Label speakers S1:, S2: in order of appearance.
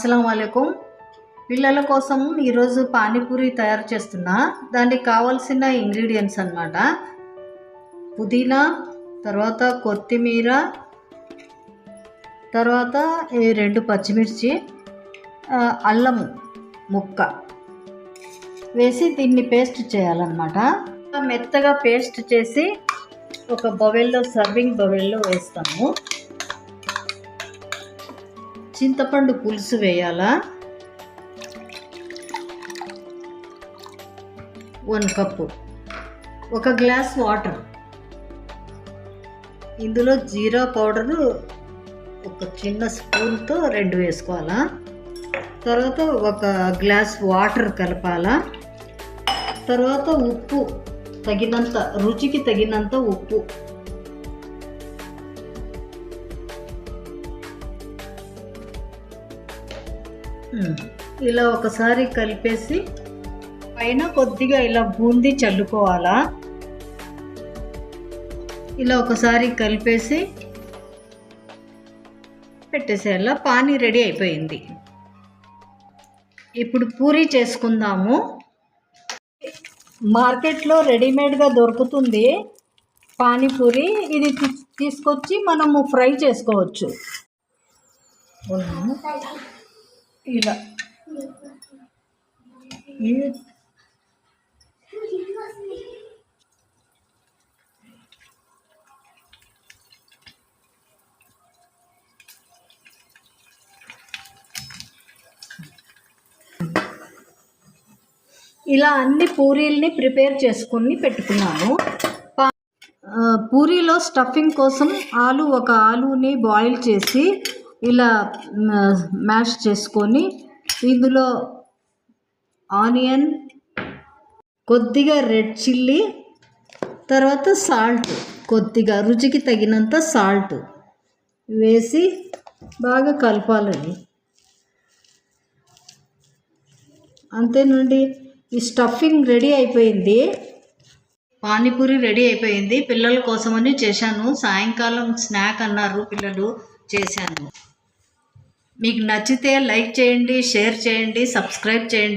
S1: అస్సలం వాలేకుం. పిల్లల కోసం ఈరోజు పానీపూరి తయారు చేస్తున్నా. దానికి కావాల్సిన ఇంగ్రీడియంట్స్ అన్నమాట. పుదీనా, తర్వాత కొత్తిమీర, తర్వాత 2 పచ్చిమిర్చి, అల్లం ముక్క వేసి దీన్ని పేస్ట్ చేయాలన్నమాట. మెత్తగా పేస్ట్ చేసి ఒక బౌల్లో, సర్వింగ్ బౌల్లో వేస్తాము. చింతపండు పులుసు వేయాలా, 1 కప్పు, 1 గ్లాస్ వాటర్, ఇందులో జీరా పౌడరు ఒక చిన్న స్పూన్తో 2 వేసుకోవాలా. తర్వాత 1 గ్లాస్ వాటర్ కలపాలా. తర్వాత ఉప్పు తగినంత, రుచికి తగినంత ఉప్పు, ఇలా ఒకసారి కలిపేసి పైన కొద్దిగా ఇలా బూందీ చల్లుకోవాలా. ఇలా ఒకసారి కలిపేసి పెట్టేసేయాలా. పానీ రెడీ అయిపోయింది. ఇప్పుడు పూరీ చేసుకుందాము. మార్కెట్లో రెడీమేడ్గా దొరుకుతుంది పానీపూరి. ఇది తీసుకొచ్చి మనము ఫ్రై చేసుకోవచ్చు. ఇలా ఇలా అన్ని పూరీల్ని ప్రిపేర్ చేసుకుని పెట్టుకున్నాము. పూరీలో స్టఫింగ్ కోసం ఒక ఆలుని బాయిల్ చేసి ఇలా మ్యాష్ చేసుకొని ఇందులో ఆనియన్, కొద్దిగా రెడ్ చిల్లీ, తర్వాత సాల్ట్, కొద్దిగా రుచికి తగినంత సాల్ట్ వేసి బాగా కలపాలండి. అంతేనండి, ఈ స్టఫింగ్ రెడీ అయిపోయింది. పానీపూరి రెడీ అయిపోయింది. పిల్లల కోసమని చేశాను. సాయంకాలం స్నాక్ అన్నారు పిల్లలు, చేశాను. మీకు నచ్చితే లైక్ చేయండి, షేర్ చేయండి, సబ్స్క్రైబ్ చేయండి.